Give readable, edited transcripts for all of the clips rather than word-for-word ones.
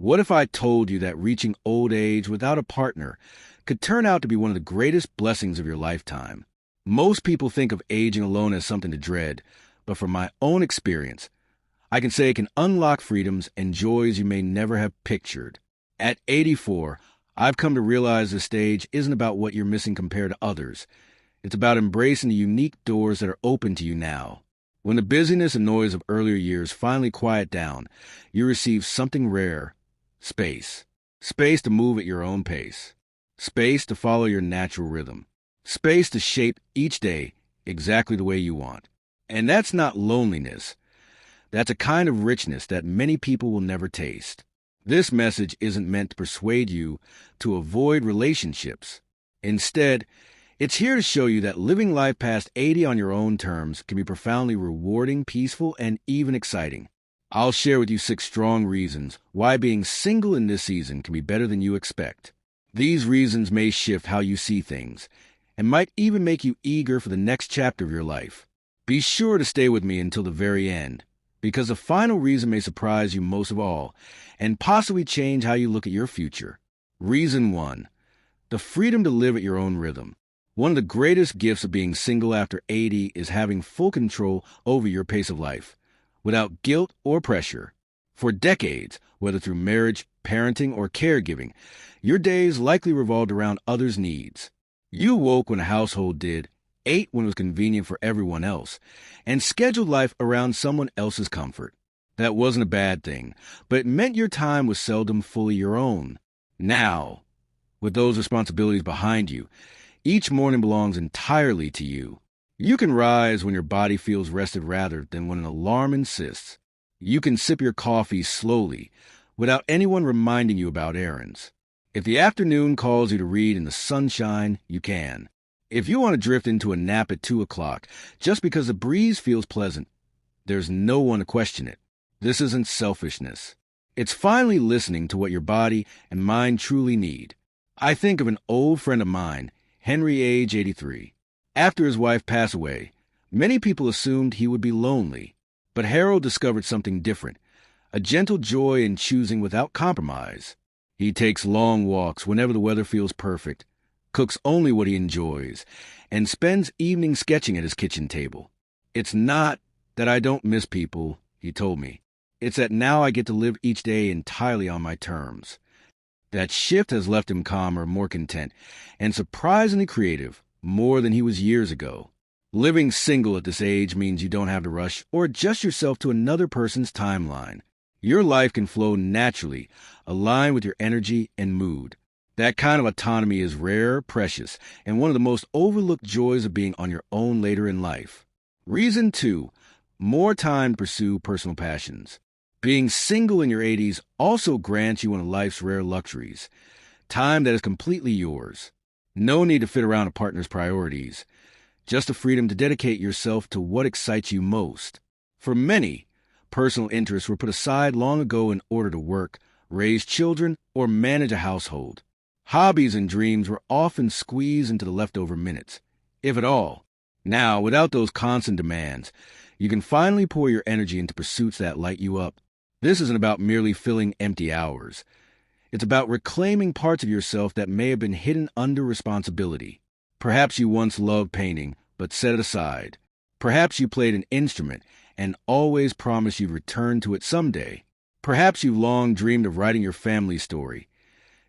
What if I told you that reaching old age without a partner could turn out to be one of the greatest blessings of your lifetime? Most people think of aging alone as something to dread, but from my own experience, I can say it can unlock freedoms and joys you may never have pictured. At 84, I've come to realize this stage isn't about what you're missing compared to others. It's about embracing the unique doors that are open to you now. When the busyness and noise of earlier years finally quiet down, you receive something rare: space. Space to move at your own pace. Space to follow your natural rhythm. Space to shape each day exactly the way you want. And that's not loneliness. That's a kind of richness that many people will never taste. This message isn't meant to persuade you to avoid relationships. Instead, it's here to show you that living life past 80 on your own terms can be profoundly rewarding, peaceful, and even exciting. I'll share with you 6 strong reasons why being single in this season can be better than you expect. These reasons may shift how you see things, and might even make you eager for the next chapter of your life. Be sure to stay with me until the very end, because the final reason may surprise you most of all, and possibly change how you look at your future. Reason 1. The freedom to live at your own rhythm. One of the greatest gifts of being single after 80 is having full control over your pace of life, without guilt or pressure. For decades, whether through marriage, parenting, or caregiving, your days likely revolved around others' needs. You woke when a household did, ate when it was convenient for everyone else, and scheduled life around someone else's comfort. That wasn't a bad thing, but it meant your time was seldom fully your own. Now, with those responsibilities behind you, each morning belongs entirely to you. You can rise when your body feels rested rather than when an alarm insists. You can sip your coffee slowly, without anyone reminding you about errands. If the afternoon calls you to read in the sunshine, you can. If you want to drift into a nap at 2 o'clock just because the breeze feels pleasant, there's no one to question it. This isn't selfishness. It's finally listening to what your body and mind truly need. I think of an old friend of mine, Henry, age 83. After his wife passed away, many people assumed he would be lonely, but Harold discovered something different, a gentle joy in choosing without compromise. He takes long walks whenever the weather feels perfect, cooks only what he enjoys, and spends evenings sketching at his kitchen table. It's not that I don't miss people, he told me. It's that now I get to live each day entirely on my terms. That shift has left him calmer, more content, and surprisingly creative, more than he was years ago. Living single at this age means you don't have to rush or adjust yourself to another person's timeline. Your life can flow naturally, aligned with your energy and mood. That kind of autonomy is rare, precious, and one of the most overlooked joys of being on your own later in life. Reason 2. More time to pursue personal passions. Being single in your 80s also grants you one of life's rare luxuries, time that is completely yours. No need to fit around a partner's priorities, just the freedom to dedicate yourself to what excites you most. For many, personal interests were put aside long ago in order to work, raise children, or manage a household. Hobbies and dreams were often squeezed into the leftover minutes, if at all. Now, without those constant demands, you can finally pour your energy into pursuits that light you up. This isn't about merely filling empty hours. It's about reclaiming parts of yourself that may have been hidden under responsibility. Perhaps you once loved painting, but set it aside. Perhaps you played an instrument and always promised you'd return to it someday. Perhaps you've long dreamed of writing your family story,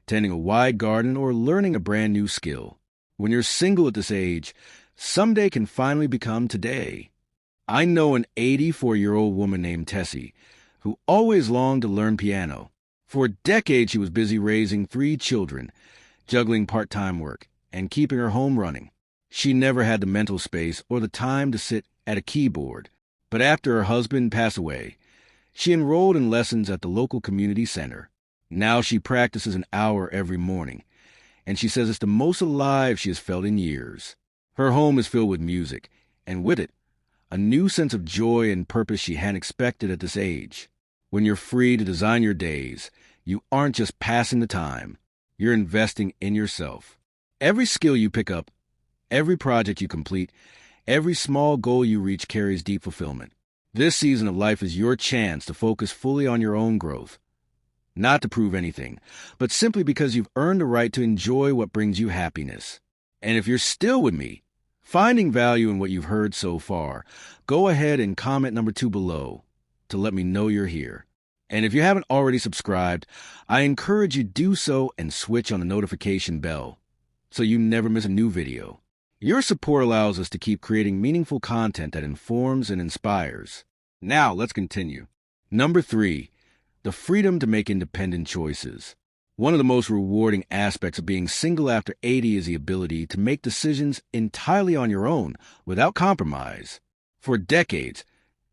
tending a wide garden, or learning a brand new skill. When you're single at this age, someday can finally become today. I know an 84-year-old woman named Tessie who always longed to learn piano. For decades she was busy raising 3 children, juggling part-time work, and keeping her home running. She never had the mental space or the time to sit at a keyboard. But after her husband passed away, she enrolled in lessons at the local community center. Now she practices an hour every morning, and she says it's the most alive she has felt in years. Her home is filled with music, and with it, a new sense of joy and purpose she hadn't expected at this age. When you're free to design your days, you aren't just passing the time, you're investing in yourself. Every skill you pick up, every project you complete, every small goal you reach carries deep fulfillment. This season of life is your chance to focus fully on your own growth. not to prove anything, but simply because you've earned the right to enjoy what brings you happiness. And if you're still with me, finding value in what you've heard so far, go ahead and comment number 2 below to let me know you're here. And if you haven't already subscribed, I encourage you to do so and switch on the notification bell so you never miss a new video. Your support allows us to keep creating meaningful content that informs and inspires. Now, let's continue. Number 3, the freedom to make independent choices. One of the most rewarding aspects of being single after 80 is the ability to make decisions entirely on your own without compromise. For decades,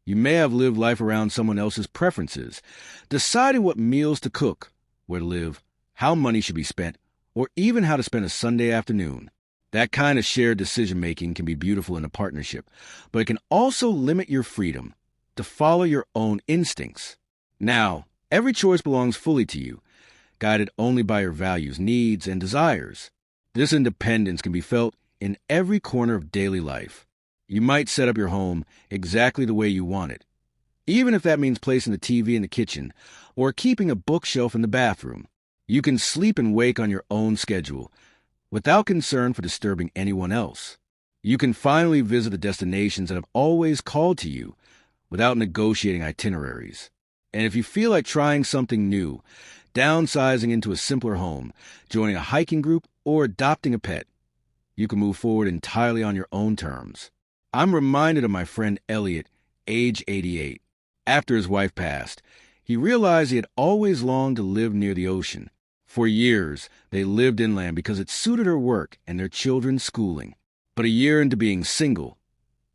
you may have lived life around someone else's preferences, deciding what meals to cook, where to live, how money should be spent, or even how to spend a Sunday afternoon. That kind of shared decision-making can be beautiful in a partnership, but it can also limit your freedom to follow your own instincts. Now, every choice belongs fully to you, guided only by your values, needs, and desires. This independence can be felt in every corner of daily life. You might set up your home exactly the way you want it, even if that means placing the TV in the kitchen or keeping a bookshelf in the bathroom. You can sleep and wake on your own schedule, without concern for disturbing anyone else. You can finally visit the destinations that have always called to you without negotiating itineraries. And if you feel like trying something new, downsizing into a simpler home, joining a hiking group, or adopting a pet, you can move forward entirely on your own terms. I'm reminded of my friend Elliot, age 88. After his wife passed, he realized he had always longed to live near the ocean. For years, they lived inland because it suited her work and their children's schooling. But a year into being single,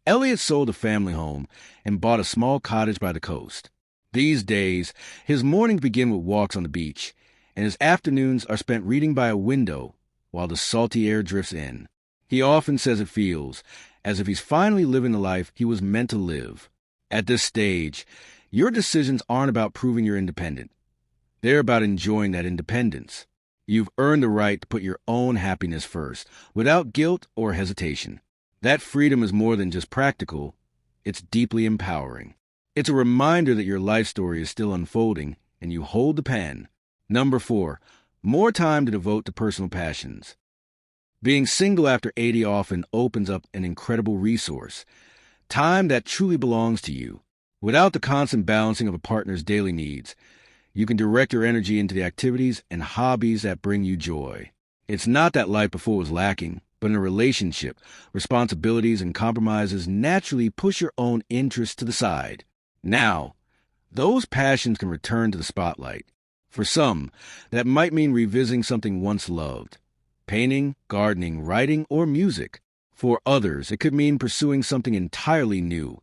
Elliot sold a family home and bought a small cottage by the coast. These days, his mornings begin with walks on the beach, and his afternoons are spent reading by a window while the salty air drifts in. He often says it feels as if he's finally living the life he was meant to live. At this stage, your decisions aren't about proving you're independent. They're about enjoying that independence. You've earned the right to put your own happiness first, without guilt or hesitation. That freedom is more than just practical, it's deeply empowering. It's a reminder that your life story is still unfolding, and you hold the pen. Number 4, more time to devote to personal passions. Being single after 80 often opens up an incredible resource, time that truly belongs to you. Without the constant balancing of a partner's daily needs, you can direct your energy into the activities and hobbies that bring you joy. It's not that life before was lacking, but in a relationship, responsibilities and compromises naturally push your own interests to the side. Now, those passions can return to the spotlight. For some, that might mean revisiting something once loved: painting, gardening, writing, or music. For others, it could mean pursuing something entirely new,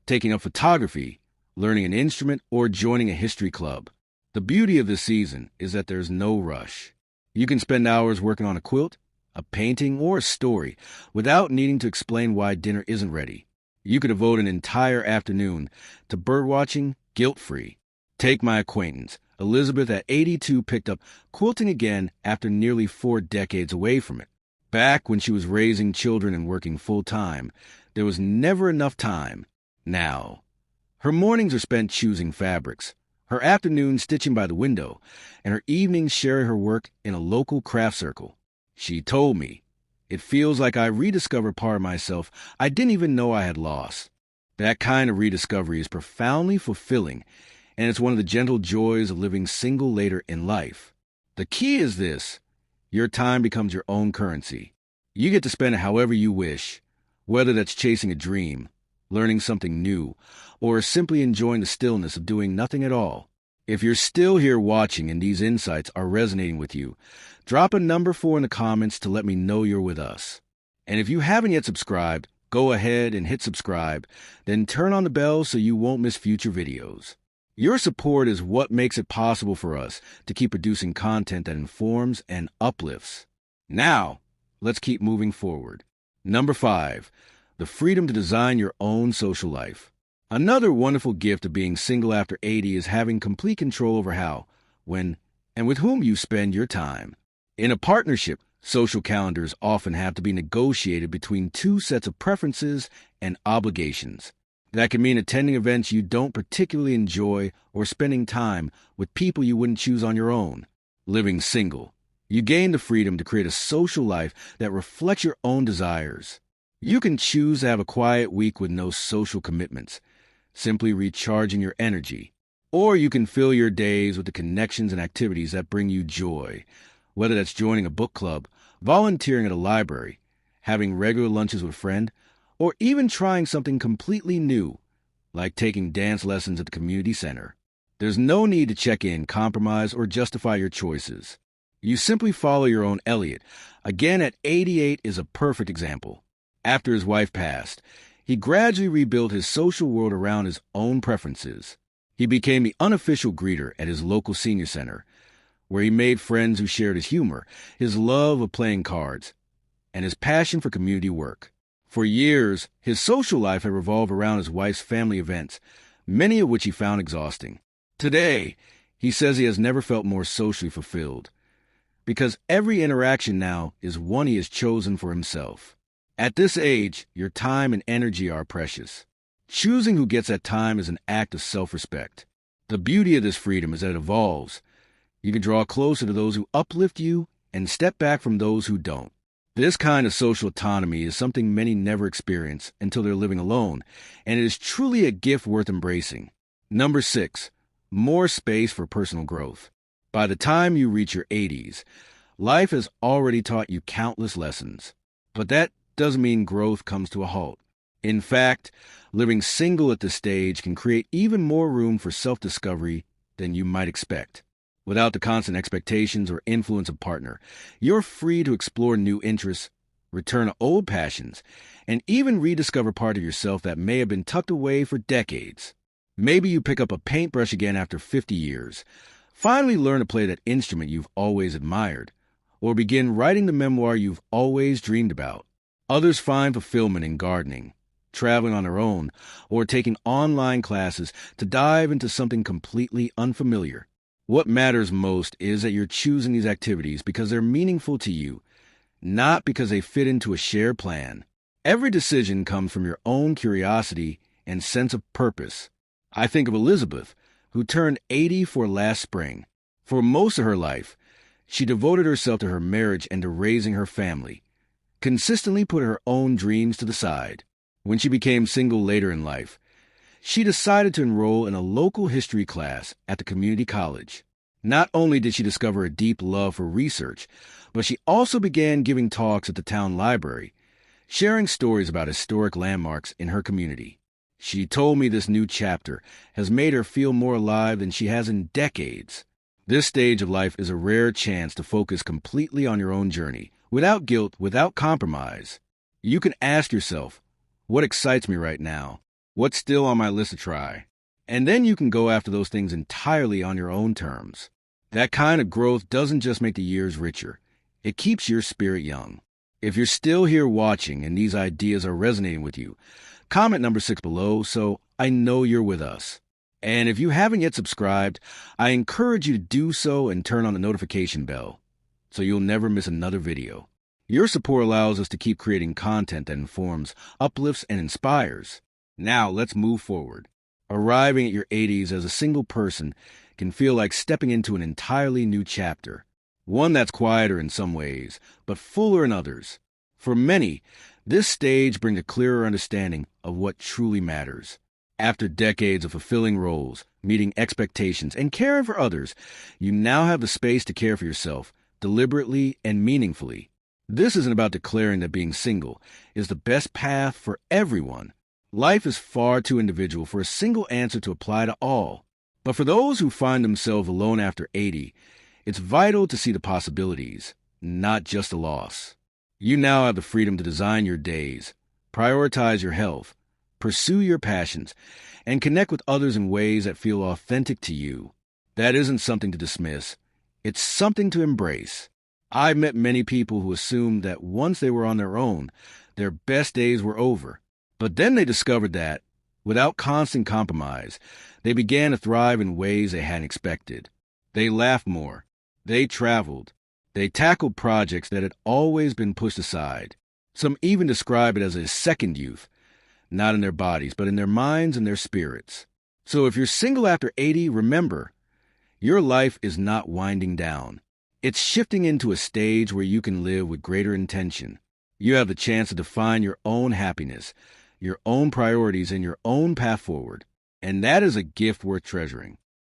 taking up photography, learning an instrument, or joining a history club. The beauty of this season is that there's no rush. You can spend hours working on a quilt, a painting, or a story without needing to explain why dinner isn't ready. You could devote an entire afternoon to birdwatching guilt-free. Take my acquaintance. Elizabeth at 82 picked up quilting again after nearly 4 decades away from it. Back when she was raising children and working full-time, there was never enough time. Now, her mornings are spent choosing fabrics, her afternoons stitching by the window, and her evenings sharing her work in a local craft circle. She told me, "It feels like I rediscovered part of myself I didn't even know I had lost." That kind of rediscovery is profoundly fulfilling, and it's one of the gentle joys of living single later in life. The key is this: your time becomes your own currency. You get to spend it however you wish, whether that's chasing a dream, learning something new, or simply enjoying the stillness of doing nothing at all. If you're still here watching and these insights are resonating with you, drop a number 4 in the comments to let me know you're with us. And if you haven't yet subscribed, go ahead and hit subscribe, then turn on the bell so you won't miss future videos. Your support is what makes it possible for us to keep producing content that informs and uplifts. Now, let's keep moving forward. Number 5, the freedom to design your own social life. Another wonderful gift of being single after 80 is having complete control over how, when, and with whom you spend your time. In a partnership, social calendars often have to be negotiated between 2 sets of preferences and obligations. That can mean attending events you don't particularly enjoy or spending time with people you wouldn't choose on your own. Living single, you gain the freedom to create a social life that reflects your own desires. You can choose to have a quiet week with no social commitments, simply recharging your energy. Or you can fill your days with the connections and activities that bring you joy, whether that's joining a book club, volunteering at a library, having regular lunches with a friend, or even trying something completely new, like taking dance lessons at the community center. There's no need to check in, compromise, or justify your choices. You simply follow your own Elliot. Again, at 88 is a perfect example. After his wife passed, he gradually rebuilt his social world around his own preferences. He became the unofficial greeter at his local senior center, where he made friends who shared his humor, his love of playing cards, and his passion for community work. For years, his social life had revolved around his wife's family events, many of which he found exhausting. Today, he says he has never felt more socially fulfilled, because every interaction now is one he has chosen for himself. At this age, your time and energy are precious. Choosing who gets that time is an act of self-respect. The beauty of this freedom is that it evolves. You can draw closer to those who uplift you and step back from those who don't. This kind of social autonomy is something many never experience until they're living alone, and it is truly a gift worth embracing. Number 6, more space for personal growth. By the time you reach your 80s, life has already taught you countless lessons. But that doesn't mean growth comes to a halt. In fact, living single at this stage can create even more room for self-discovery than you might expect. Without the constant expectations or influence of a partner, you're free to explore new interests, return to old passions, and even rediscover part of yourself that may have been tucked away for decades. Maybe you pick up a paintbrush again after 50 years, finally learn to play that instrument you've always admired, or begin writing the memoir you've always dreamed about. Others find fulfillment in gardening, traveling on their own, or taking online classes to dive into something completely unfamiliar. What matters most is that you're choosing these activities because they're meaningful to you, not because they fit into a shared plan. Every decision comes from your own curiosity and sense of purpose. I think of Elizabeth, who turned 84 last spring. For most of her life, she devoted herself to her marriage and to raising her family, consistently put her own dreams to the side. When she became single later in life, she decided to enroll in a local history class at the community college. Not only did she discover a deep love for research, but she also began giving talks at the town library, sharing stories about historic landmarks in her community. She told me this new chapter has made her feel more alive than she has in decades. This stage of life is a rare chance to focus completely on your own journey, without guilt, without compromise. You can ask yourself, what excites me right now? What's still on my list to try? And then you can go after those things entirely on your own terms. That kind of growth doesn't just make the years richer. It keeps your spirit young. If you're still here watching and these ideas are resonating with you, comment number 6 below so I know you're with us. And if you haven't yet subscribed, I encourage you to do so and turn on the notification bell so you'll never miss another video. Your support allows us to keep creating content that informs, uplifts, and inspires. Now let's move forward. Arriving at your 80s as a single person can feel like stepping into an entirely new chapter, one that's quieter in some ways, but fuller in others. For many, this stage brings a clearer understanding of what truly matters. After decades of fulfilling roles, meeting expectations, and caring for others, you now have the space to care for yourself, deliberately and meaningfully. This isn't about declaring that being single is the best path for everyone. Life is far too individual for a single answer to apply to all. But for those who find themselves alone after 80, it's vital to see the possibilities, not just the loss. You now have the freedom to design your days, prioritize your health, pursue your passions, and connect with others in ways that feel authentic to you. That isn't something to dismiss. It's something to embrace. I've met many people who assumed that once they were on their own, their best days were over. But then they discovered that, without constant compromise, they began to thrive in ways they hadn't expected. They laughed more. They traveled. They tackled projects that had always been pushed aside. Some even describe it as a second youth. not in their bodies, but in their minds and their spirits. So if you're single after 80, remember, your life is not winding down. It's shifting into a stage where you can live with greater intention. You have the chance to define your own happiness, your own priorities, and your own path forward. And that is a gift worth treasuring.